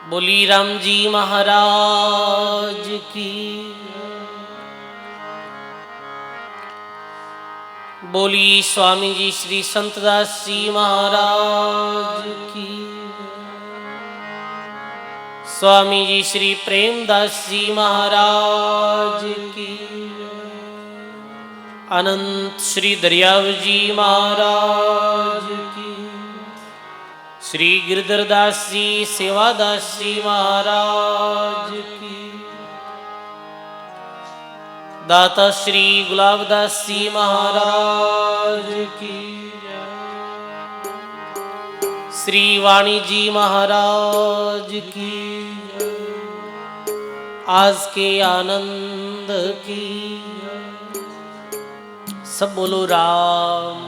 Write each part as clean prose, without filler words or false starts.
बोली राम जी महाराज की। बोली स्वामी जी श्री संतदास जी महाराज की। स्वामी जी श्री प्रेमदास जी महाराज की। अनंत श्री दरियाव जी महाराज की। श्री गिरधरदास जी सेवादास जी महाराज की। दाता श्री गुलाबदास जी महाराज की। श्री वाणी जी महाराज की। आज के आनंद की। सब बोलो राम,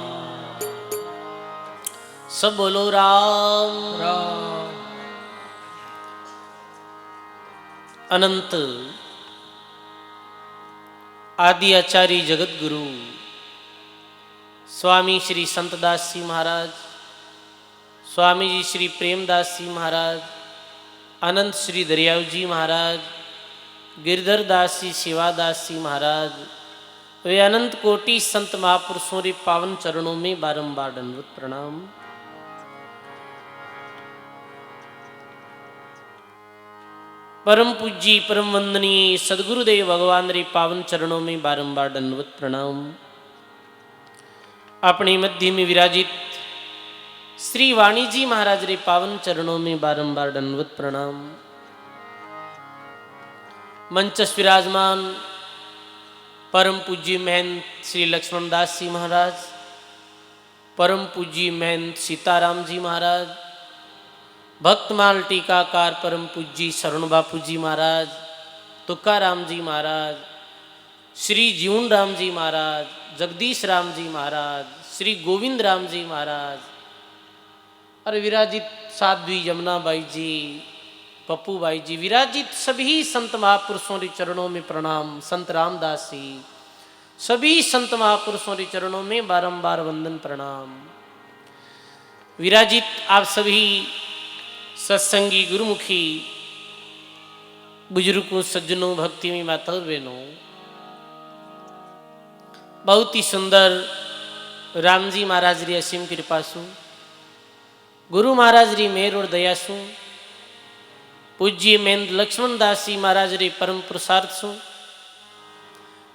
सब बोलो राम राम। अनंत आदि आचार्य जगत गुरु स्वामी श्री संतदास जी महाराज, स्वामी जी श्री प्रेमदास जी महाराज, अनंत श्री दरियाव जी महाराज, गिरधर दास जी सेवादास जी महाराज, वे अनंत कोटि संत महापुरुषों के पावन चरणों में बारंबार दंडवत प्रणाम। परम पूज्य परम वंदनीय सदगुरुदेव भगवान रे पावन चरणों में बारंबार दंडवत प्रणाम। अपने मध्य में विराजित श्री वाणी जी महाराज रे पावन चरणों में बारंबार दंडवत प्रणाम। मंचस्थ विराजमान परम पूज्य महंत श्री लक्ष्मण दास जी महाराज, परम पूज्य महंत सीताराम जी महाराज, भक्तमाल टीकाकार परम पूज्य शरण बापू जी महाराज, तुकाराम जी महाराज, श्री जीवन राम जी महाराज, जगदीश राम जी महाराज, श्री गोविंद राम जी महाराज, और विराजित साध्वी जमुना बाई जी, पप्पू बाई जी, विराजित सभी संत महापुरुषों के चरणों में प्रणाम। संत रामदास जी, सभी संत महापुरुषों के चरणों में बारंबार वंदन प्रणाम। विराजित आप सभी सत्संगी गुरुमुखी बुजुर्गों, सज्जनों, भक्ति में माताओं बहनों, बहुत ही सुंदर राम जी महाराज री असीम कृपा सु, गुरु महाराज री मेहर और दया सु, पूज्य महंत लक्ष्मण दास जी महाराज रे परम पुरुषार्थ सु,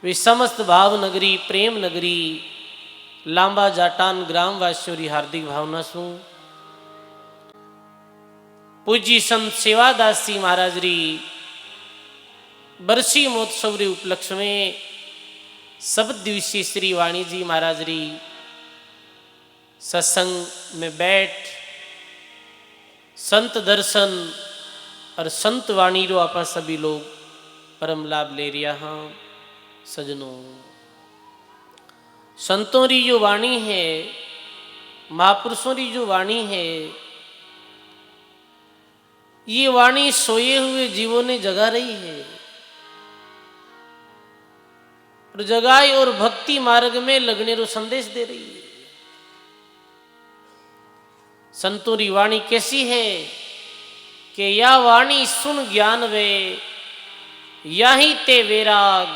वे समस्त भाव नगरी प्रेम नगरी लांबा जाटान ग्राम वासियों री हार्दिक भावना सु, पूज्य संत सेवादास जी महाराज री बरसी महोत्सव रे उपलक्ष्य में सब दिवसीय श्री वाणी जी महाराज री सत्संग में बैठ संत दर्शन और संत वाणी रो आप सभी लोग परम लाभ ले रिया हाँ। सजनों, संतों री जो वाणी है, महापुरुषों री जो वाणी है, ये वाणी सोए हुए जीवों ने जगा रही है और जगाए और भक्ति मार्ग में लगने रो संदेश दे रही है। संतों री वाणी कैसी है कि या वाणी सुन ज्ञान वे, या ही ते वैराग,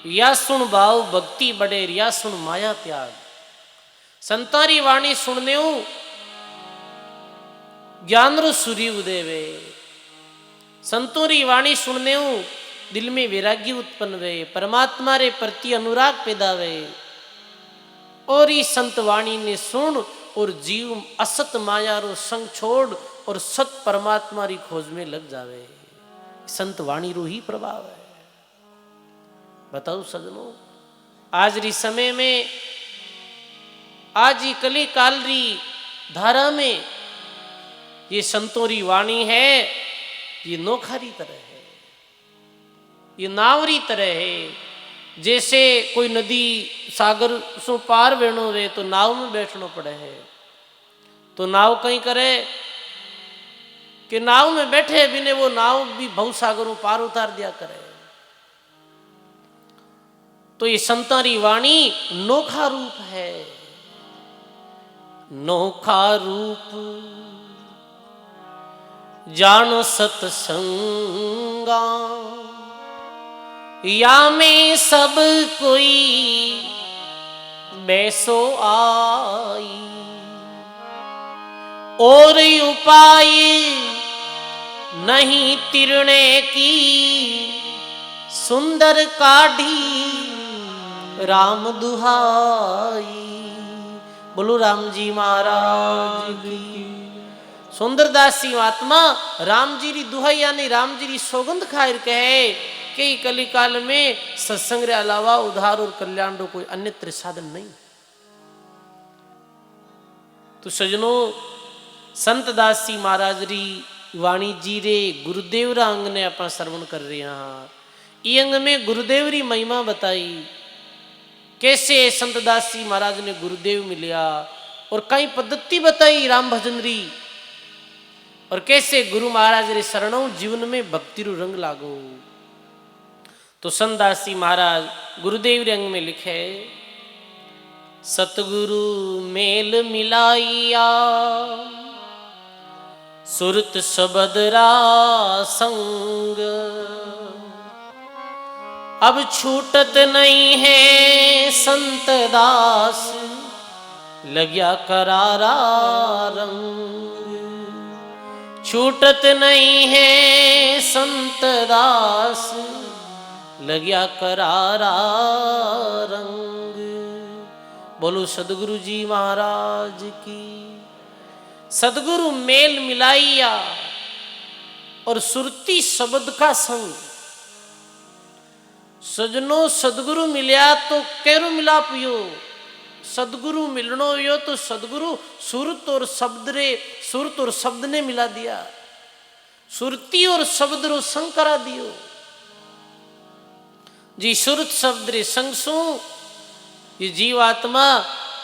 या सुन भाव भक्ति बड़े, या सुन माया त्याग। संतां री वाणी सुनने ज्ञान रो सूर्य उदय वे, संतों री वाणी सुनने दिल में वैराग्य उत्पन्न वे, परमात्मा रे प्रति अनुराग पैदा वे, और इस संत वाणी ने सुन और जीव असत माया रो संग छोड़ और सत परमात्मा री खोज में लग जावे। संत वाणी रो ही प्रभाव है। बताओ सजनों, आज री समय में, आज ही कली काल री धारा में ये संतों री वाणी है, ये नोखारी तरह है, ये नावरी तरह है। जैसे कोई नदी सागर सो पार बहनो वे तो नाव में बैठना पड़े है, तो नाव कहीं करे कि नाव में बैठे बिने वो नाव भी भव सागरों पार उतार दिया करे। तो ये संतां री वाणी नोखा रूप है, नोखा रूप जानो सतसंगा या में सब कोई बैसो आई, और उपाय नहीं तिरने की सुंदर काढ़ी राम दुहाई। बोलो राम जी महाराज की। सुंदरदास जी महात्मा राम जी री दुहाई यानी राम जी री सौगंध खायर कहे कि कली काल में सत्संग रे अलावा उद्धार और कल्याण रो कोई अन्यत्र साधन नहीं। तो सजनों संत दास जी महाराज री वाणी जी रे गुरुदेव रा अंग ने अपना श्रवण कर रहे हैं। ये अंग में गुरुदेव री महिमा बताई, कैसे संत दास जी महाराज ने गुरुदेव मिलिया, और कई पद्धति बताई राम भजन री, और कैसे गुरु महाराज रे शरणों जीवन में भक्ति रू रंग लागो। तो संत दास जी महाराज गुरुदेव रे अंग में लिखे, सतगुरु मेल मिलाइया सुरत शबदरा संग, अब छूटत नहीं है संत दास लग्या करारा रंग। छूटत नहीं है संत दास लग्या करारा रंग। बोलो सदगुरु जी महाराज की। सदगुरु मेल मिलाइया और सुरती शब्द का संग। सजनो सदगुरु मिलया तो केरो मिलाप यो, सदगुरु मिलनो यो तो सदगुरु सुरत और शब्द रे, सुरत और शब्द ने मिला दिया, सुरती और शब्द रो संग करा दियो जी। सुरत शब्द रे संग सु ये जीवात्मा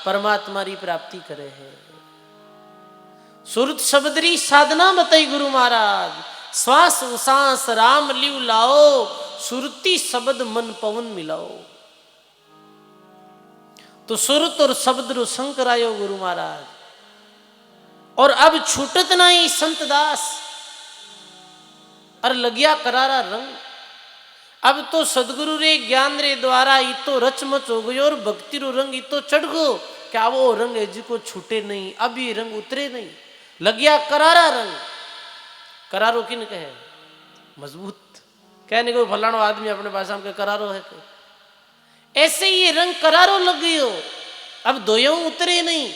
परमात्मा री प्राप्ति करे है। सुरत शब्द री साधना बताई गुरु महाराज, श्वास उसास राम लिव लाओ, सुरती शब्द मन पवन मिलाओ। तो सुरत और शब्द रो संग करायो गुरु महाराज। और अब छूटत नहीं संत दास और लगिया करारा रंग। अब तो सदगुरु रे ज्ञान रे द्वारा इतो रचमच हो गयो, और भक्ति रो रंग इतो चढ़ गो क्या वो रंग है जिको छूटे नहीं, अब ये रंग उतरे नहीं। लगिया करारा रंग। करारो किन कहे? मजबूत। कहने को फलानो आदमी अपने भाषा में करारो है के। ऐसे ये रंग करारो लग गयो, अब दोयों उतरे नहीं।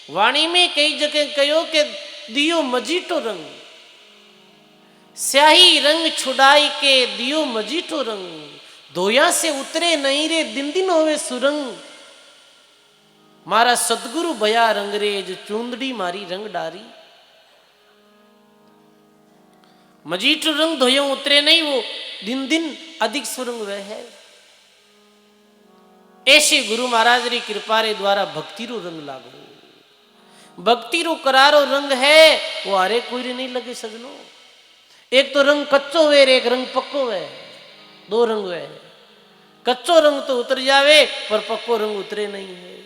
वाणी में कई जगह कहो के दियो मजीठो रंग, स्याही रंग छुड़ाई के दियो मजीठो रंग, दोया से उतरे नहीं रे दिन दिन होवे सुरंग। मारा सदगुरु भया रंगरेज चूंदड़ी मारी रंग डारी। मजीठो रंग धोयो उतरे नहीं, वो दिन दिन अधिक सुरंग वह है। ऐसे गुरु महाराज री कृपा रे द्वारा भक्ति रो रंग लागो। भक्ति रो करारो रंग है वो हरे कोई रे नहीं लगे सजनो। एक तो रंग कच्चो वे, एक रंग पक्को वे, दो रंग वे। कच्चो रंग तो उतर जावे पर पक्को रंग उतरे नहीं है।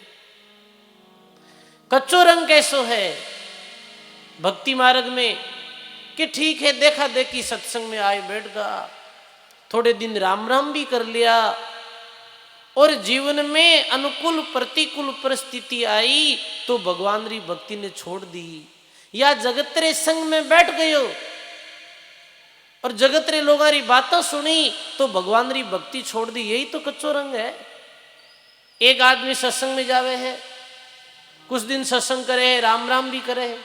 कच्चो रंग कैसो है भक्ति मार्ग में कि ठीक है देखा देखी सत्संग में आए बैठ गया, थोड़े दिन राम राम भी कर लिया, और जीवन में अनुकूल प्रतिकूल परिस्थिति आई तो भगवान री भक्ति ने छोड़ दी, या जगत रे संग में बैठ गयो और जगत रे लोगों री बातें सुनी तो भगवान री भक्ति छोड़ दी। यही तो कच्चो रंग है। एक आदमी सत्संग में जावे है, कुछ दिन सत्संग करे है, राम राम भी करे है,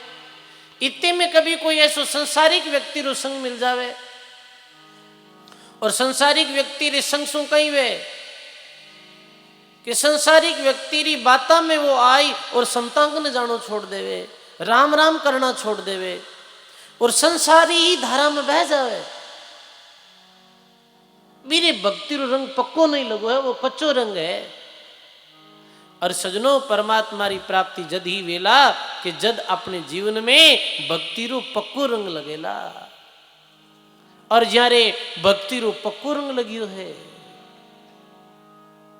इतने में कभी कोई ऐसो संसारिक व्यक्ति रो संग मिल जावे, और संसारिक व्यक्ति रे संग सु कहीं वे कि संसारिक व्यक्ति री बाता में वो आई और संतांग ने जानो छोड़ देवे, राम राम करना छोड़ देवे और संसारी ही धारा में बह जावे। मेरे भक्ति रो रंग पक्को नहीं लगो है, वो कच्चो रंग है। और सजनो परमात्मा री प्राप्ति जद ही वेला कि जद अपने जीवन में भक्ति रो पक्को रंग लगेला। और जारे भक्ति रो पक्को रंग लगियो है,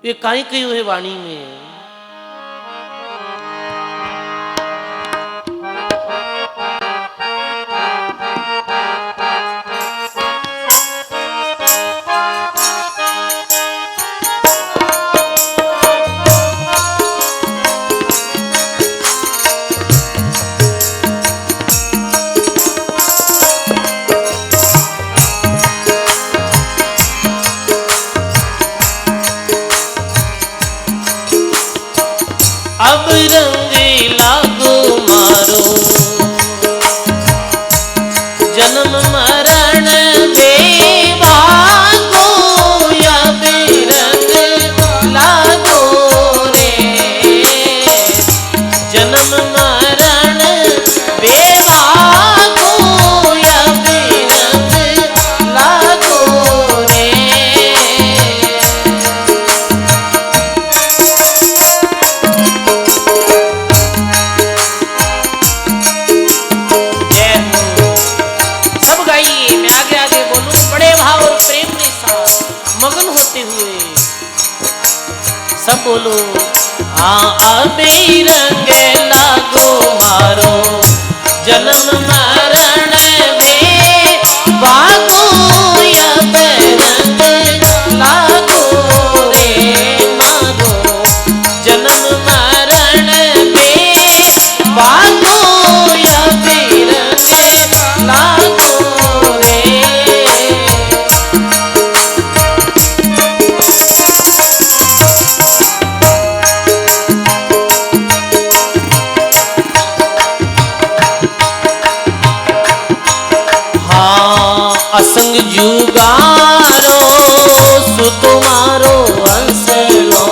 ये काई कहो है वाणी में। बोलो अबे रंग लागो मारो जन्म मरण में भागो अब रंग लागो रे मारो जन्म मरण में भागो अब रंग लागो रे। असंग जुगारो सुतुमारो अंश लो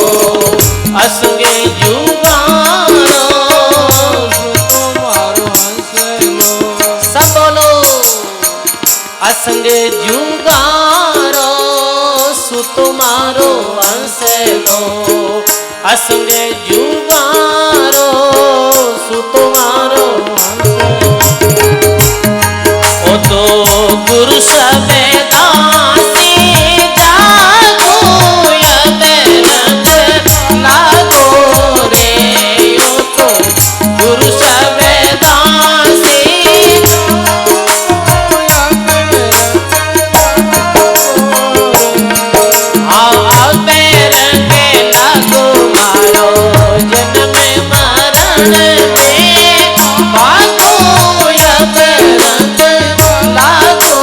असंग जुगारो सुतुमारो अंश लो सब बोलो असंग जुगारो सुतुमारो अंश लो असंग जुगारो सुतुमारो ओ तो गुरु सबेदासी जागो अब रंग लागो रे ओ तो गुरु सबेदासी अब रंग लागो मारो जन्म मरण में भागो अब रंग लागो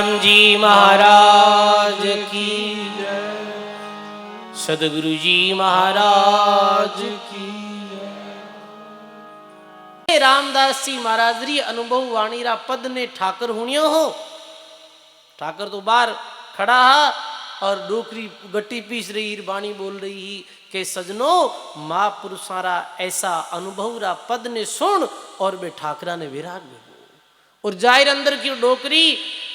राम जी महाराज की जय, सदगुरु जी महाराज की जय। रामदास जी महाराज री अनुभव वाणी रा पद ने ठाकर हुनियो हो। ठाकर तो बाहर खड़ा हा और डोकरी गट्टी पीस रही, बाणी बोल रही ही के सजनो महापुरुषारा ऐसा अनुभव रा पद ने सुन और बे ठाकरा ने विराग में और जाहिर अंदर की डोकरी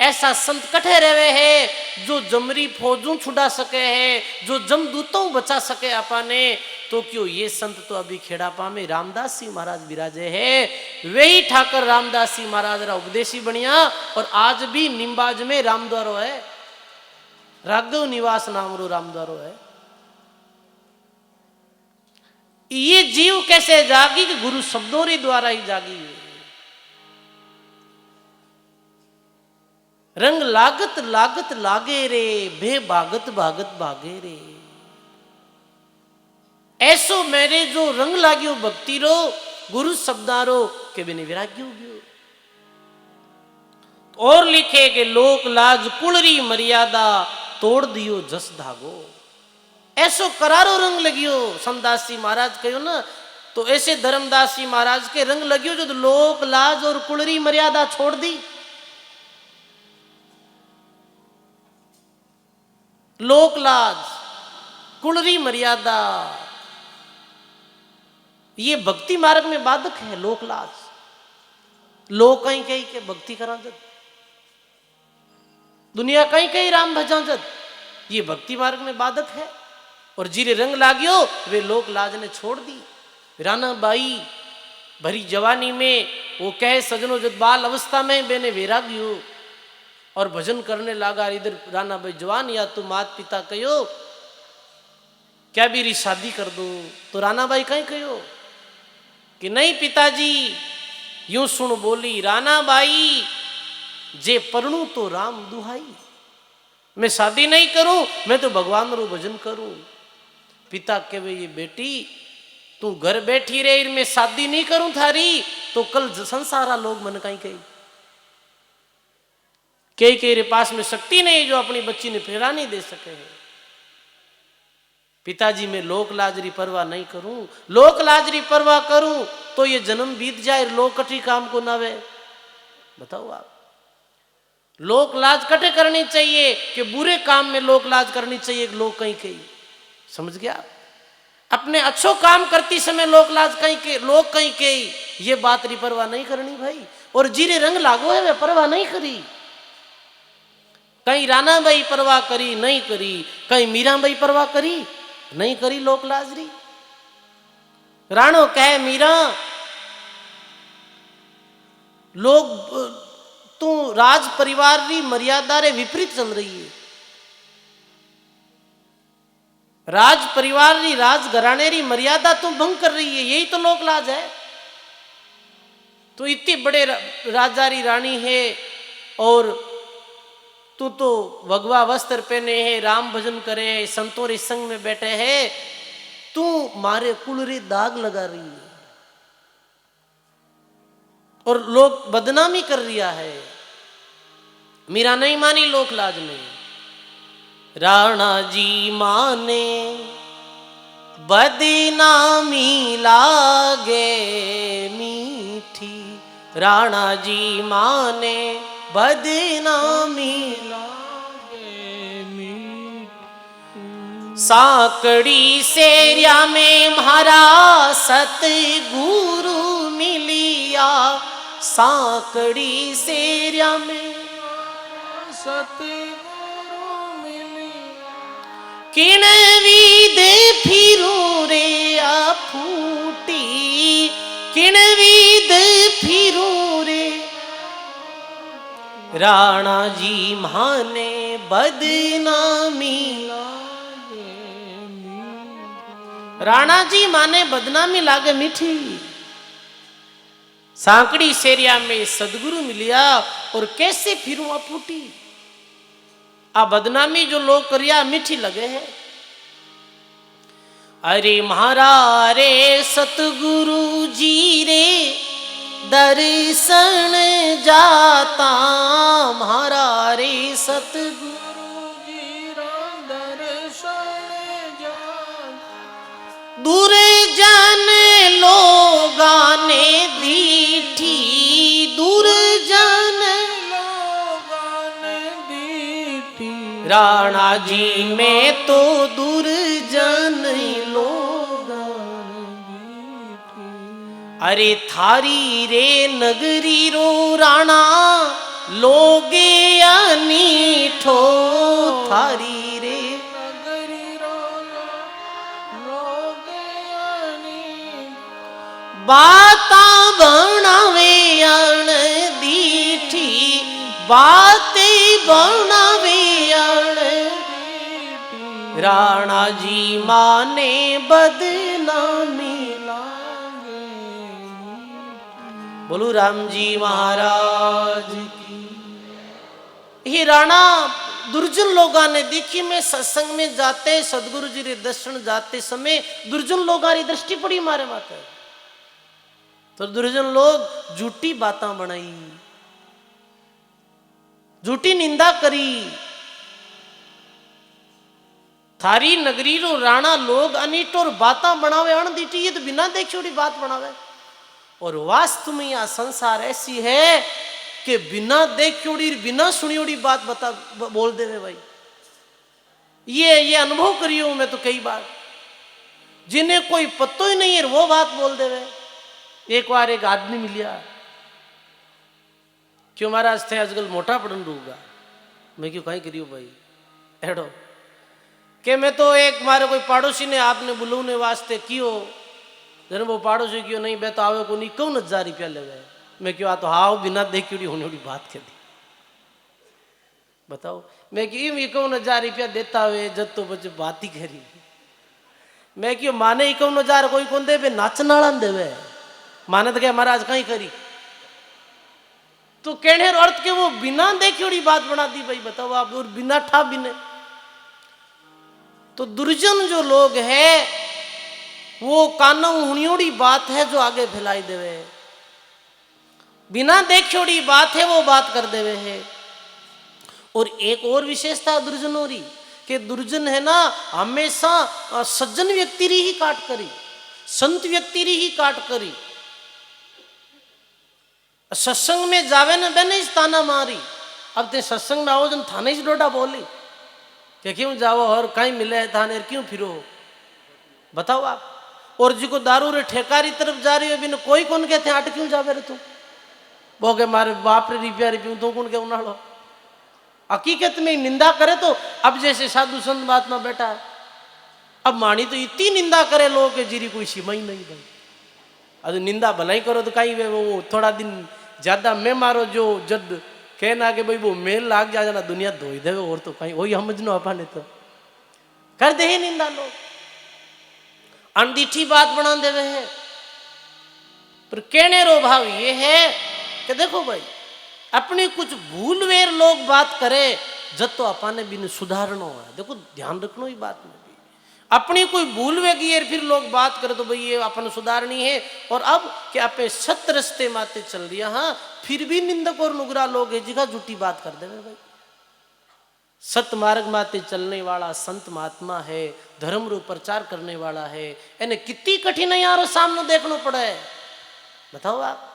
ऐसा संत कठे रहे है जो जमरी फौजों छुड़ा सके है, जो जमदूतों बचा सके अपने। तो क्यों ये संत तो अभी खेड़ापा में रामदास जी महाराज विराजे है। वही ठाकर रामदास जी महाराज रा उपदेशी बनिया और आज भी निम्बाज में रामद्वारो है, राघव निवास नाम रो रामद्वारो है। ये जीव कैसे जागी कि गुरु शब्दों रे द्वारा ही जागी है। रंग लागत लागत लागे रे, भे भागत भागत भागे रे। ऐसो मेरे जो रंग लाग्यो भक्ति रो, गुरु शब्दारो के बिने विराग्यो गयो। और लिखे के लोक लाज कुलरी मर्यादा, तोड़ दियो जस धागो। ऐसो करारो रंग लगियो। संतदास जी महाराज कहो ना, तो ऐसे धर्मदास जी महाराज के रंग लगियो जो लोक लाज और कुलरी मर्यादा छोड़ दी। लोक लाज कुलरी मर्यादा ये भक्ति मार्ग में बाधक है। लोक लाज लोग कहीं कहीं के भक्ति करा जद, दुनिया कहीं कहीं राम भजा जद, ये भक्ति मार्ग में बाधक है। और जिरे रंग लाग्यो वे लोक लाज ने छोड़ दी। राना बाई भरी जवानी में वो कहे सजनो जद बाल अवस्था में बेने वैराग्यो और भजन करने लगा। इधर राना भाई जवान या तो मात पिता कहो क्या मेरी शादी कर दो, तो राना भाई कहीं कहो कि नहीं पिताजी। यूं सुन बोली राना बाई, जे परणू तो राम दुहाई। मैं शादी नहीं करूं, मैं तो भगवान रो भजन करूं। पिता कहे ये बेटी तू घर बैठी रहे, मैं शादी नहीं करूं थारी तो कल संसारा लोग मन कहीं कहीं कई रे पास में शक्ति नहीं जो अपनी बच्ची ने फेरा नहीं दे सके है। पिताजी मैं लोक लाजरी परवाह नहीं करूं, लोक लाजरी परवाह करूं तो ये जन्म बीत जाए, लोक कठी काम को नावे। बताओ आप, लोक लाज कटे करनी चाहिए कि बुरे काम में लोक लाज करनी चाहिए। लोग कहीं कहीं समझ गया, अपने अच्छो काम करती समय लोक लाज कहीं के, लोग कहीं कहीं ये बात री परवाह नहीं करनी भाई। और जीरे रंग लागो है वे परवाह नहीं करी। कहीं राना बाई परवाह करी नहीं करी, कहीं मीरा बाई परवाह करी नहीं करी लोक लाजरी। राणो कहे मीरा लोग तू राज परिवार री मर्यादा रे विपरीत चल रही है। राज परिवार री राज घराने री मर्यादा तू भंग कर रही है, यही तो लोक लाज है। तो इतने बड़े राजा री रानी है और तू तो भगवा वस्त्र पहने है, राम भजन करे है, संतों रे संग में बैठे है, तू मारे कुल रे दाग लगा रही है और लोग बदनामी कर रिया है। मीरा नहीं मानी लोक लाज में। राणा जी माने बदनामी लागे मीठी, राणा जी माने बदनामी लागे मीठी। साकड़ी सेरिया में म्हारा सतगुरु मिलिया, साकड़ी सेरिया में सतगुरु मिलिया। किण विद फिरू रे आ फूटी, किण विद फिरू रे। राणा जी माने बदनामी, राणा जी माने बदनामी लागे मीठी। सांकड़ी सेरिया में सदगुरु मिलिया और कैसे फिरूं आ फूटी। आ बदनामी जो लोग करिया मीठी लगे है। अरे महारा रे सतगुरु जी रे दर्शन जाता म्हारा रे सतगुरु जी रा दर्शन जाता। दूर जन लोगा ने दीठी, दूर जन लोगा ने दीठी, राणा जी में तो दूर जन लोगा ने दीठी। अरे थारी रे नगरी रो राणा लोगे अनीठो, थारी रे नगरी रो लोगे अनीठो। बाता बनावे अण दीठी, बातें बनावे अण दीठी, राणा जी माने बदनामी लागे। बोलो राम जी महाराज की। ये राणा दुर्जन लोगा ने देखी, में सत्संग में जाते सदगुरु जी रे दर्शन जाते समय दुर्जन लोगा री दृष्टि पड़ी मारे माते, तो दुर्जन लोग झूठी बातें बनाई, झूठी निंदा करी। थारी नगरी रो राणा लोग अनीट और बाता बनावे अणदीठी, ये तो बिना देखी बात बनावे। और वास्तव में यह संसार ऐसी है कि बिना देखी बिना सुनी बात बता बोल देवे भाई। ये अनुभव करियो मैं तो कई बार, जिन्हें कोई पत्तो ही नहीं है वो बात बोल देवे। एक बार एक आदमी मिलिया, क्यों महाराज थे आजकल मोटा पड़न रूगा। मैं क्यों कहीं करियो भाई एड़ो के मैं तो एक मारे कोई पड़ोसी ने आपने बुलूने वास्ते कियो, जन वो पड़ोसी क्यों नहीं बे तो आवे को नहीं कौन 1000 रुपया ले गए। मैं क्यों आ तो हाओ बिना देखी होने वाली बात कर दी। बताओ मैं क्यों ये कौन 1000 रुपया देता हुए जब तो बच्चे बात ही करी। मैं क्यों माने 51,000 कोई कौन दे नाचन वाला देवे, माने तो क्या महाराज कहीं करी। तो कहने अर्थ के वो बिना देखी बात बना दी भाई। बताओ आप, और बिना ठा बिने। तो दुर्जन जो लोग है वो कानों हुनियोड़ी बात है जो आगे फैलाई देवे, बिना देखियोड़ी बात है वो बात कर देवे है। और एक और विशेषता दुर्जनों री कि दुर्जन है ना हमेशा सज्जन व्यक्ति री ही काट करी, संत व्यक्ति री ही काट करी। सत्संग में जावे न बेने ताना मारी। अब ते सत्संग में आओ जन थाने से डोडा बोली कि क्यों जाओ और कहीं मिले थाने क्यों फिरो। बताओ आप। और जी को दारू रे ठेकारी तरफ जा रही हो बिन कोई कौन कहते हट क्यों जावे रे तू, वो के मारे बाप रे रिपिया रिपियू तो कौन के उनाड़ो। हकीकत में निंदा करे तो अब जैसे साधु संत महात्मा बैठा है, अब मानी तो इतनी निंदा करे लोग के जीरी कोई सीमा ही नहीं भाई। अब निंदा भलाई करो तो कहीं वो थोड़ा दिन ज्यादा मैं मारो जो जद कहना कि भाई वो मेल लाग जा जाना दुनिया धोई देवे। और तो कहीं वही समझ नो अपने तो कर दे ही निंदा लोग, अनदीठी बात बना देवे है। पर कहने रो भाव ये है कि देखो भाई अपनी कुछ भूल वेर लोग बात करे जब तो अपने बिन सुधारनो है। देखो ध्यान रखनो ही बात में भी, अपनी कोई भूल वेगी है फिर लोग बात करे तो भाई ये अपन सुधारनी है। और अब कि आपे सत रस्ते माते चल दिया, हाँ फिर भी निंदक और नुगरा लोग है जिगा झूठी बात कर देवे भाई। सत मार्ग माते चलने वाला संत महात्मा है, धर्म रो प्रचार करने वाला है, इन्हें कितनी कठिनाइयां रो सामने देखना पड़े। बताओ आप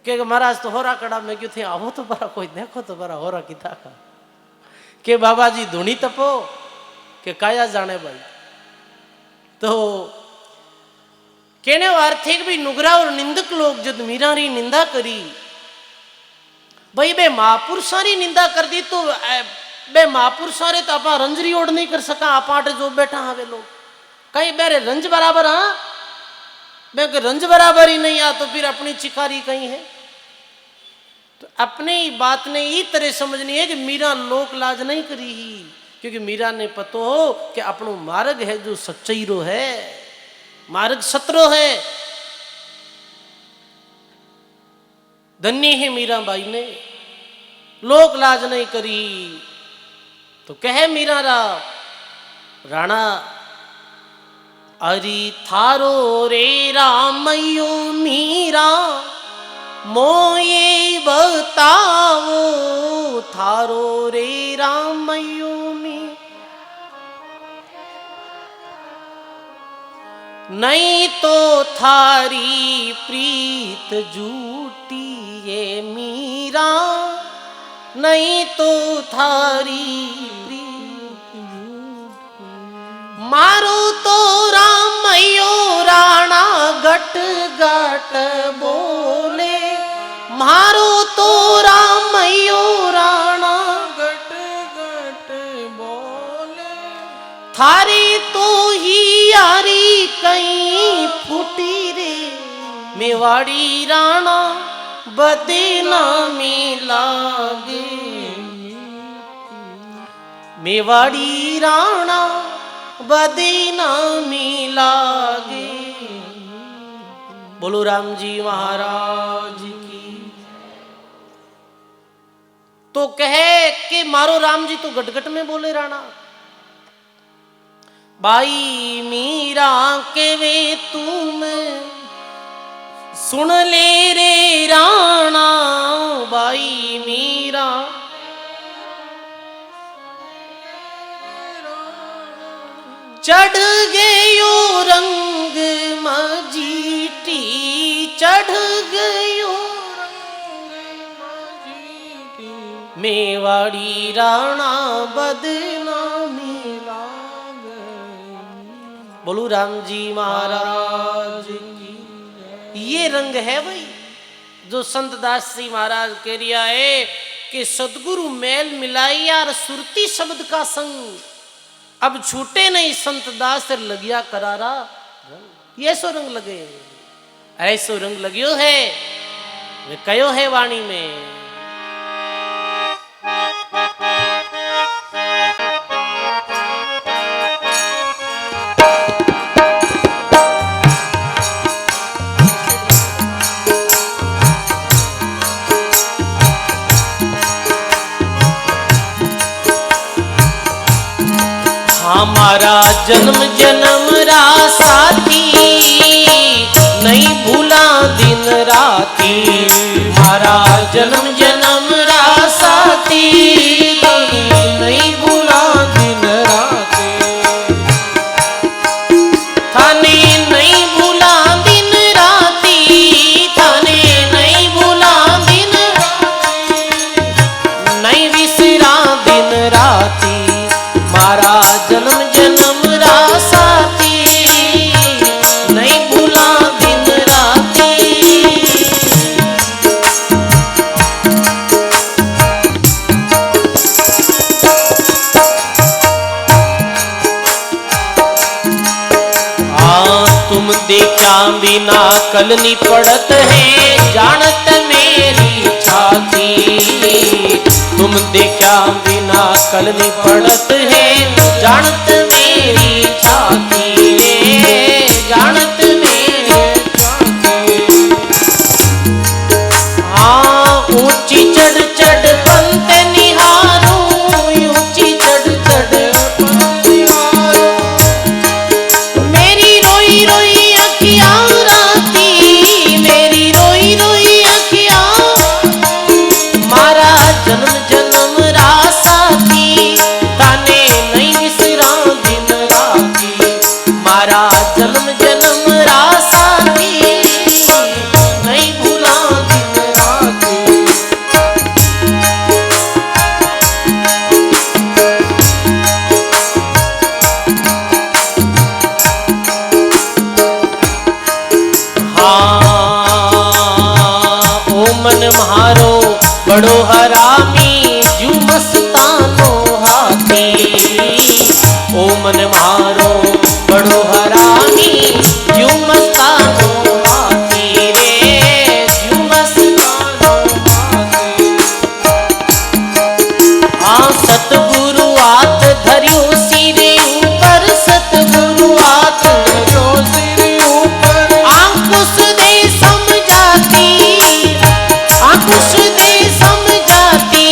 के महाराज तो होरा कड़ा में क्यों थे आओ तो बरा कोई देखो तो बरा होरा किता का के बाबा जी धुनी तपो के काया जाने भाई। तो कहने अर्थ है भी नुगरा और निंदक लोग जब मीरा री निंदा करी भाई बे महापुरुषा री निंदा कर दी तो बे महापुरुषा रे तो आप रंजरी ओढ़ नहीं कर सका। आप जो बैठा हाँ वे लोग कहीं बेरे रंज बराबर, हाँ मैं रंज बराबर ही नहीं आ तो फिर अपनी चिकारी कहीं है। तो अपने ही बात ने ही तरह समझनी है कि मीरा लोक लाज नहीं करी ही, क्योंकि मीरा ने पतो हो कि अपनो मार्ग है जो सच्चाई रो है, मार्ग सत्रो है। धन्य है मीरा बाई ने लोक लाज नहीं करी। तो कहे मीरा रा राणा अरे थारो रे रामयो मीरा मोये बताओ, थारो रे रामयो मीरा नहीं तो थारी प्रीत झूठी ये मीरा, नहीं तो थारी प्रीत झूठी। मारो तो रामयो राणा गट गट बोले, मारो तो रामयो राणा गट गट बोले। थारी तो ही यारी कहीं फूटी रे, मेवाड़ी राणा बदनामी लागे, मेवाड़ी राणा बदनामी लागे। बोलो राम जी महाराज की। तो कहे कि मारो राम जी तो गटगट में बोले राणा। बाई मीरा के वे तुम सुन ले रे राणा, बाई मीरा चढ़ गयो रंग मजीठी, चढ़ गयो रंग मजीठी। मेवाड़ी राणा बदनामी लाग। बोलू राम जी महाराज की। ये रंग है भाई जो संत दास जी महाराज कह रिया है कि सदगुरु मेल मिलाई यार सुरती शब्द का संग, अब छूटे नहीं संत दास लगिया करारा। ये सो रंग लगे, ऐसो रंग लगियो है वे कयो है वाणी में। हमारा जन्म जन्म रा साथी, नहीं भूला दिन राती। हमारा जन्म जन्म रा साथी, नहीं भूला दिन राती। थाने नहीं भूला दिन राती, थाने नहीं भूला दिन राती, नहीं विसरा दिन राती। मारा जन्म जन्म रा साथी, नहीं भूला दिन राती। तुम देखा बिना कल नहीं पड़त है, जानत मेरी छाती। तुम देखा बिना कल नहीं पड़त है, जानत मेरी छाती रे, जानत मेरी छाती। हाँ ऊंची चढ़ चढ़ पंत निहारूं, ऊंची चढ़ चढ़ पंत निहारूं। मेरी रोई रोई अखियां राती, मेरी रोई रोई अखियां। मारा जन्म जन्म रा साथी, ताने नहीं विसरा दिन राती। मारा जन्म जन्म रा साथी, नहीं भूला दिन राती। हाँ ओ मन म्हारो बड़ो हरामी, जू मस्तानो हाथी। ओ मन म्हारो बड़ो हरामी, जू मस्तानो हाथी रे, जू मस्तानो हाथी। हाँ सतगुरु आत धरियो सिरे ऊपर, सतगुरु आत धरियो सिरे ऊपर। आंकुश दे समझाती, आंकुश दे समझाती।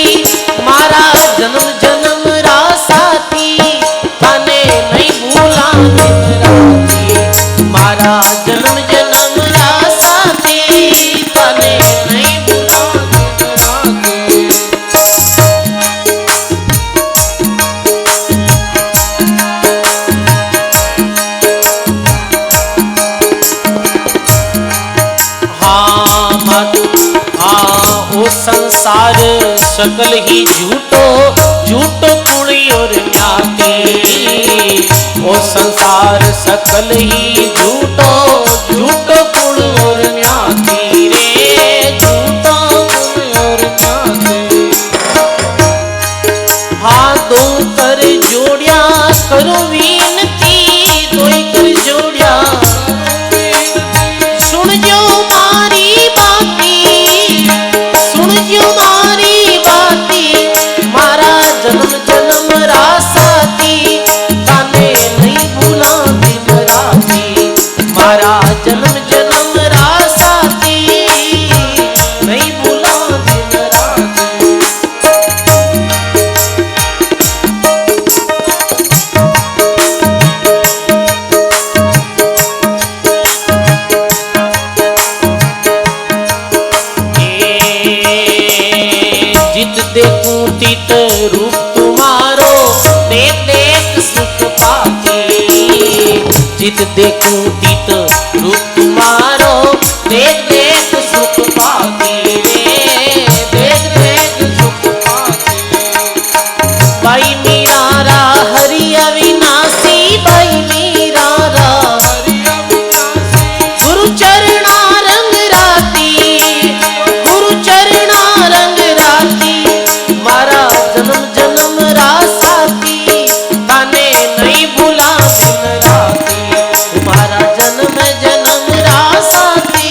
मारा जन्म जन्म रा साथी, थाने नहीं भूला दिन राती। बात। हाँ ओ संसार सकल ही झूठो, झूठो कुण और ज्ञाति। ओ संसार सकल ही झूठो, झूठो कुण और ज्ञाति रे, झूठो कुण और ज्ञाति। हाँ दो कर जोड़िया करो विनती, दो कर जोड़िया सुन जो मारी बाती, सुन जो मारी बाती। मारा जन्म जन्म रासाती, ताने नहीं भूला दिन राती। मारा जन्म जन्म रासाती, नहीं भूला दिन राती। जित देखूं तित रूप तुम्हारो, देख देख सुख पाती। जित देखूं तित रूप तुम्हारो, देख देख सुख पाती रे, देख देख सुख पाती। भाई मीरा रा हरि अविनाशी, भाई मीरा रा हरि अविनाशी। गुरु चरणा रंग राती, गुरु चरणा रंग राती। मारा जन्म जन्म रासाती, ताने नहीं भूला दिन राती। तुम्हारा जन्म जन्म रासाती,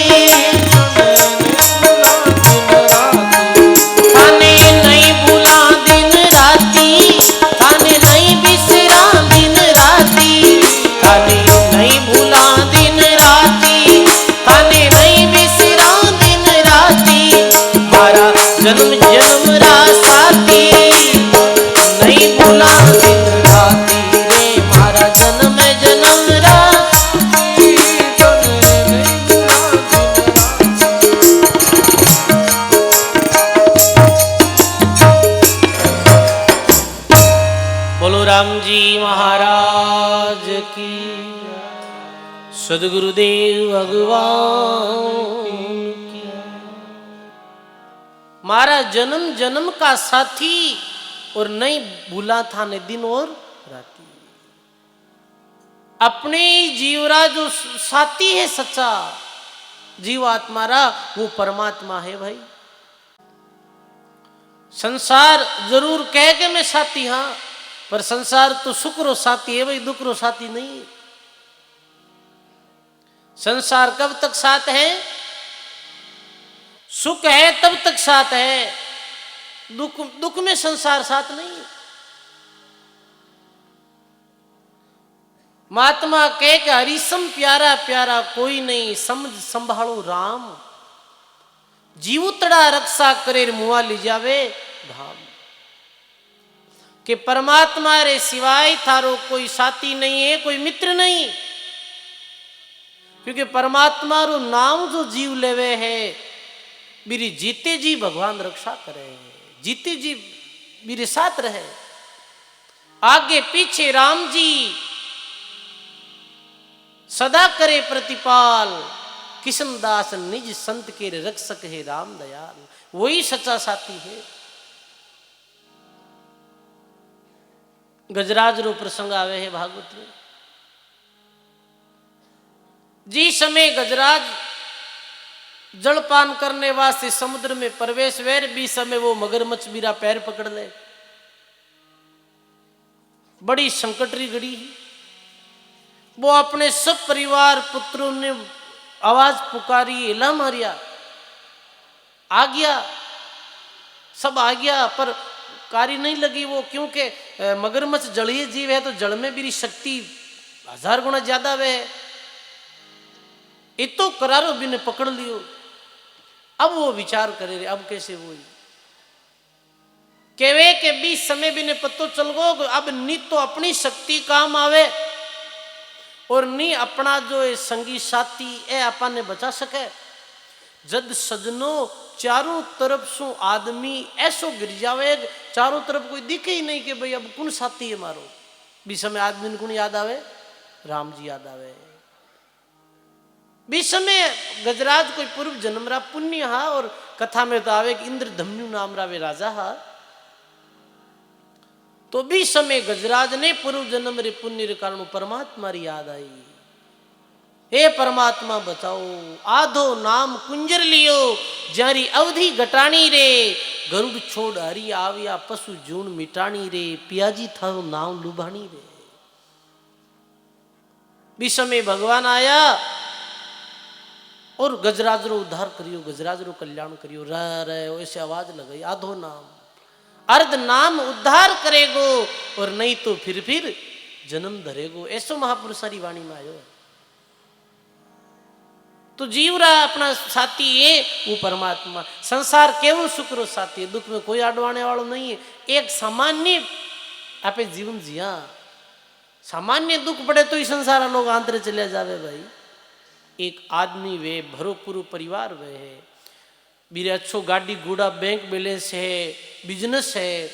ताने नहीं भूला दिन राती। ताने नहीं बिसरा दिन राती, ताने नहीं भूला दिन राती। ताने नहीं बिसरा दिन राती। मारा जन्म जन्म रासाती, नहीं भूला दिन राती रे। मारा जन्म जन्म रासाती, नहीं भूला दिन राती। बोलो राम जी महाराज की, सदगुरुदेव भगवान की। मारा जन्म जन्म का साथी, और नहीं भूला था ने दिन और राती। अपने जीवरा जो साथी है सच्चा जीवात्मारा, वो परमात्मा है भाई। संसार जरूर कह के मैं साथी, हाँ, पर संसार तो सुख रो साथी है भाई, दुख रो साथी नहीं। संसार कब तक साथ है? सुख है तब तक साथ है, दुख दुख में संसार साथ नहीं। महात्मा कहे कि हरिसम प्यारा प्यारा कोई नहीं, समझ संभालो राम। जीवतड़ा रक्षा करे मुआ ली जावे धाम। कि परमात्मा रे सिवाय थारो कोई साथी नहीं है, कोई मित्र नहीं। क्योंकि परमात्मा रो नाम जो जीव लेवे है, मेरी जीते जी भगवान रक्षा करे, जीते जी मेरे साथ रहे। आगे पीछे राम जी सदा करे प्रतिपाल। किशनदास निज संत के रक्षक है राम दयाल, वही सच्चा साथी है। गजराज रो प्रसंग आवे है भागवत में। जी समय गजराज जलपान करने वास्ते समुद्र में प्रवेश वेर, भी समय वो मगरमच्छ मेरा पैर पकड़ ले। बड़ी संकटरी घड़ी। वो अपने सब परिवार पुत्रों ने आवाज पुकारी, एला मारिया, आ गया, सब आ गया, पर कारी नहीं लगी वो। क्योंकि मगरमच्छ जलीय जीव है, तो जल में मेरी शक्ति 1000 गुना ज्यादा वे। इतो करारो भी ने पकड़ लियो। अब वो विचार करे रे, अब कैसे हुई। केवे के 20 समय भी ने पतो चल गो, अब नी तो अपनी शक्ति काम आवे, और नी अपना जो संगी साथी है अपन ने बचा सके। जद सजनो चारों तरफ सु आदमी ऐसो गिर जावे, चारों तरफ कोई दिखे ही नहीं कि भाई अब कौन साथी है मारो। भी समय आदमी ने कौन याद आवे? राम जी याद आवे। विषमे गजराज कोई पूर्व जन्म रा पुण्य हा, और कथा में तो आवे कि इंद्र धम्यु नाम रा वे राजा हा। तो भी समय गजराज ने पूर्व जन्म रे पुण्य रे कारण परमात्मा री याद आई। हे परमात्मा बचाओ, आधो नाम कुंजर लियो, जारी अवधि घटानी रे, गरुड़ छोड़ हरि आविया, पशु जून मिटानी रे, पियाजी थारो नाम लुभानी रे। विषम में भगवान आया और गजराज रो उद्धार करियो, गजराज रो कल्याण करियो। रह रहे ऐसे आवाज लगाई, आधो नाम अर्ध नाम उद्धार करेगो, और नहीं तो फिर जन्म धरेगो। ऐसो महापुरुषारी वाणी में आयो। तो जीव रहा अपना साथी है वो परमात्मा। संसार केवल सुख रो साथी है, दुख में कोई आडवाने वालों नहीं है। एक सामान्य आप जीवन जिया, सामान्य दुख पड़े तो ही संसार लोग आंतरे चले जावे भाई। एक आदमी वे भरो पूरो परिवार वे है, मेरे अच्छो गाड़ी घोड़ा बैंक बैलेंस है, बिजनेस है,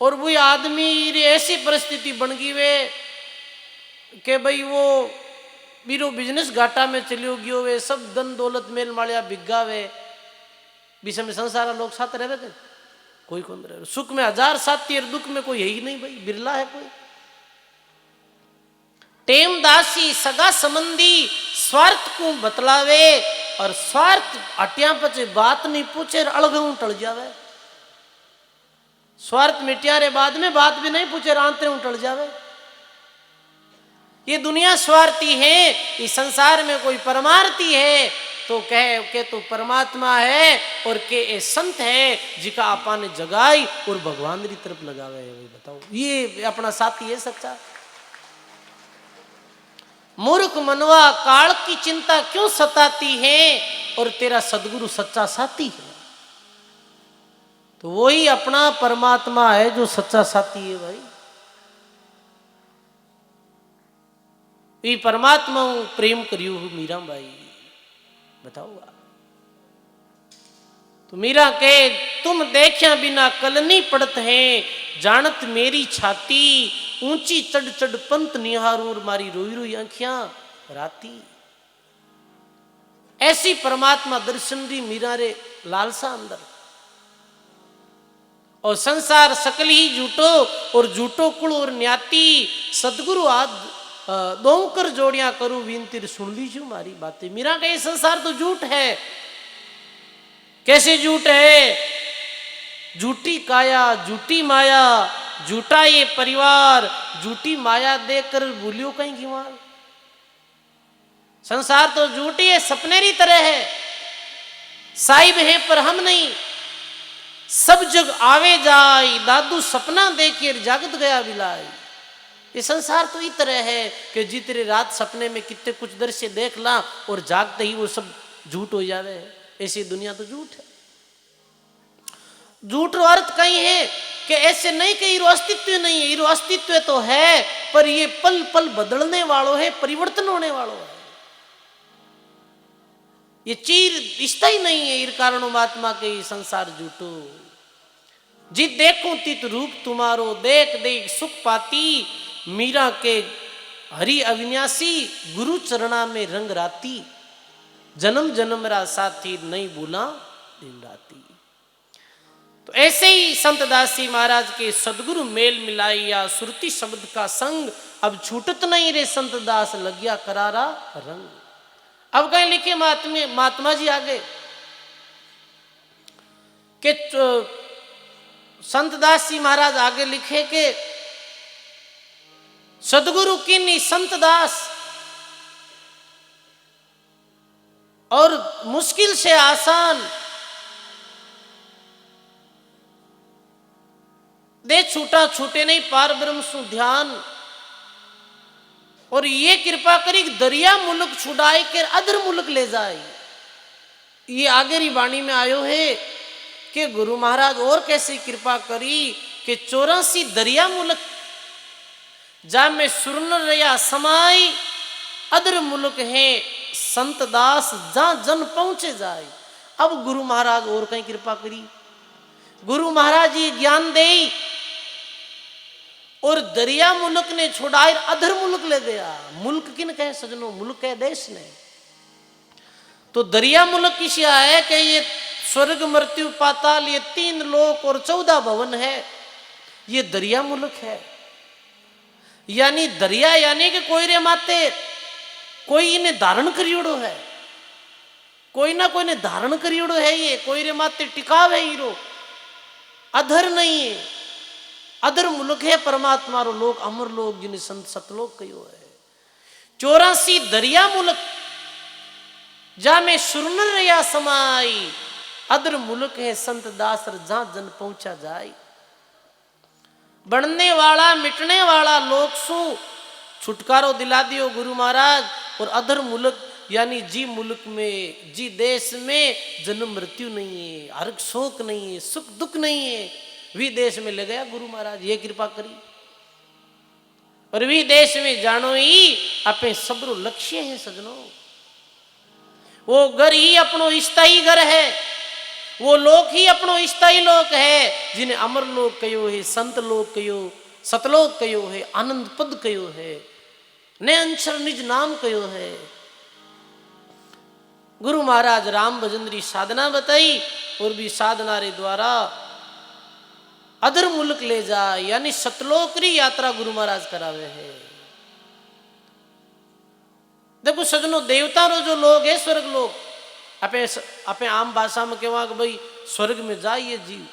और वो आदमी रे ऐसी परिस्थिति बन गई वे कि भाई वो बीरो बिजनेस घाटा में चलियो गयो वे, सब धन दौलत मेल मालिया बिगा वे। बीच में संसार लोग साथ रहे थे, कोई कौन रहे। सुख में हजार साथी और दुख में कोई है ही नहीं भाई, बिरला है कोई। टेम दासी सगा संबंधी स्वार्थ को बतलावे, और स्वार्थ हटिया पचे बात नहीं पूछे अलगू टल जावे। स्वार्थ मिटिया रे बाद में बात भी नहीं पूछे आंतरे टल जावे। ये दुनिया स्वार्थी है, इस संसार में कोई परमार्थी है तो कहे के तो परमात्मा है, और के ए संत है जिका आपा ने जगाई और भगवान की तरफ लगावे है। वही बताओ, ये अपना साथी है सच्चा। मूर्ख मनवा काल की चिंता क्यों सताती है, और तेरा सदगुरु सच्चा साथी है। तो वही अपना परमात्मा है जो सच्चा साथी है भाई। ये परमात्मा प्रेम करियो मीरा बाई, बताओ। तो मीरा कहे तुम देखा बिना कल नहीं पड़त है, जानत मेरी छाती, ऊंची चढ़ चढ़ पंत निहारू, और मारी रोई रोई आंखियां राती। ऐसी परमात्मा दर्शन दी मीरा रे लालसा अंदर। और संसार सकल ही झूठो, और झूठो कुल और न्याती, सदगुरु आद दोकर जोड़िया करूं विनती, सुन लीजिए मारी बातें। मीरा का ये संसार तो झूठ है। कैसे झूठ है? झूठी काया, झूठी माया, झूठा ये परिवार, झूठी माया देकर भूलियो कहीं घिवार। संसार तो झूठी है, सपने की तरह है। साहिब है पर हम नहीं, सब जग आवे जाए, दादू सपना देखिए जागत गया बिलाई। ये संसार तो इस तरह है कि जितने रात सपने में कितने कुछ दृश्य देख ला, और जागते ही वो सब झूठ हो जावे। ऐसी दुनिया तो झूठ है। झूठ रो अर्थ कहीं है कि ऐसे नहीं कि हीरो अस्तित्व नहीं है। हीरो अस्तित्व तो है, पर ये पल पल बदलने वालों है, परिवर्तन होने वालों है। ये चीर स्थायी नहीं है। इन कारणों महात्मा के संसार झूठो। जित देखूं तित रूप तुम्हारो, देख देख सुख पाती, मीरा के हरि अविनाशी, गुरु चरणा में रंग राती, जन्म जन्म रा साथी नहीं भूला दिन राती। तो ऐसे ही संत दासी महाराज के सदगुरु मेल मिलाइया, सुरती शब्द का संग, अब छूटत नहीं रे संत दास, लगिया करारा रंग। अब कहीं लिखे महात्मा जी आगे के संत दास जी महाराज आगे लिखे के सदगुरु की संत दास, और मुश्किल से आसान दे छूटा छूटे नहीं पार ब्रह्म सु ध्यान, और ये कृपा करी दरिया मुल्क छुड़ाए के अधर मुल्क ले जाए। ये आगे री वाणी में आयो है कि गुरु महाराज और कैसी कृपा करी कि 84 दरिया मुल्क जा में सुरन रया समाई, अदर मुल्क है संत दास जहां जन पहुंचे जाए। अब गुरु महाराज और कहीं कृपा करी, गुरु महाराज ये ज्ञान दे, और दरिया मुल्क ने छुड़ाए अधर मुल्क ले गया। मुल्क किन कहे सजनों? मुल्क कहे देश ने। तो दरिया मुल्क किसी है कि ये स्वर्ग मृत्यु पाताल ये 3 लोक और 14 भवन है, ये दरिया मुल्क है। यानी दरिया यानी कि कोई रे माते कोई इन्हें धारण करियोड़ो है, कोई ना कोई ने धारण करियोड़ो है, ये कोई रे माते टिकाव है हीरो, अधर नहीं है, अधर मुल्क है परमात्मा रो लोक, अमर लोक जिन्हें संत सतलोक कहो है। 84 दरिया मुल्क जा में सुरनर रया समाई, अदर मुल्क है संत दासर जहां जन पहुंचा जाए। बढ़ने वाला मिटने वाला लोक सु छुटकारो दिला दियो गुरु महाराज। और अधर मुल्क यानी जी मुल्क में जी देश में जन्म मृत्यु नहीं है, हर्क शोक नहीं है, सुख दुख नहीं है, वी देश में ले गया गुरु महाराज, ये कृपा करी। और वी देश में जानो ही अपने सबरो लक्ष्य है सजनों, वो घर ही अपनो स्थायी घर है, वो लोक ही अपनो स्थायी लोक है, जिन्हें अमर लोक कहो है, संत लोक कहो, सतलोक कहो है, आनंद पद कहो है, ने अंशर निज नाम कहो है। गुरु महाराज राम भजन री साधना बताई और भी साधना रे द्वारा अधर मुल्क ले जाए, यानी सतलोक री यात्रा गुरु महाराज करावे है। देखो सजनों, देवता रो जो लोग है स्वर्ग लोग, अपने आम भाषा में कहवा कि भाई स्वर्ग में जाइए जीव,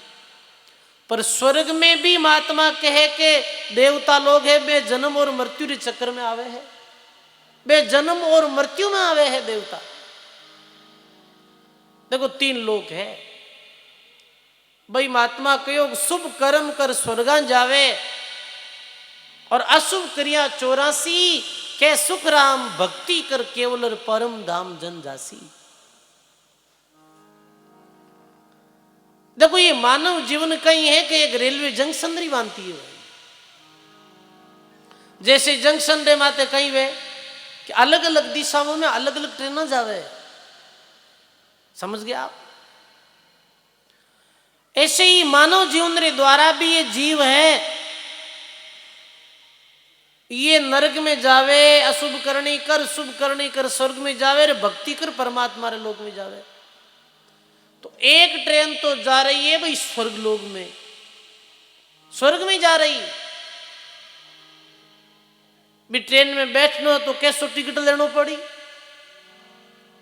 पर स्वर्ग में भी महात्मा कहे के देवता लोग है बे जन्म और मृत्यु के चक्कर में आवे है, बे जन्म और मृत्यु में आवे है देवता। देखो 3 लोग है भाई, महात्मा कहो शुभ कर्म कर स्वर्गा जावे और अशुभ क्रिया 84 के सुख राम भक्ति कर केवल परम धाम जन जासी। देखो ये मानव जीवन कहीं है कि एक रेलवे जंक्शन री बांधती है, जैसे जंक्शन रे माते कहीं वे कि अलग अलग दिशाओं में अलग अलग ट्रेन जावे, समझ गया आप? ऐसे ही मानव जीवन रे द्वारा भी ये जीव है, ये नरक में जावे अशुभ करनी कर, शुभ करनी कर स्वर्ग में जावे, रे भक्ति कर परमात्मा रे लोक में जावे। तो एक ट्रेन तो जा रही है भाई स्वर्ग लोक में, स्वर्ग में जा रही भी। ट्रेन में बैठना है तो कैसो टिकट लेना पड़ी,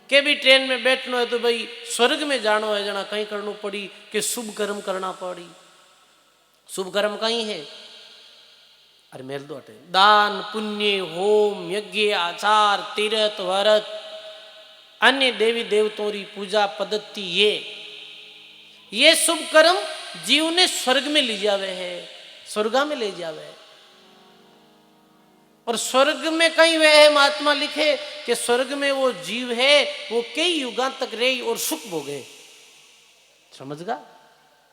के भी ट्रेन में बैठना है तो भाई स्वर्ग में जानो है जना कहीं करना पड़ी कि शुभ कर्म करना पड़ी। शुभ कर्म कहीं है, अरे मेल दो अटे दान पुण्य होम यज्ञ आचार तीर्थ व्रत अन्य देवी देवतों की पूजा पद्धति, ये शुभ कर्म जीव ने स्वर्ग में ले जावे है, स्वर्गा में ले जावे है। और स्वर्ग में कहीं वह है महात्मा लिखे कि स्वर्ग में वो जीव है वो कई युगा तक रही और सुख भोगे, समझगा?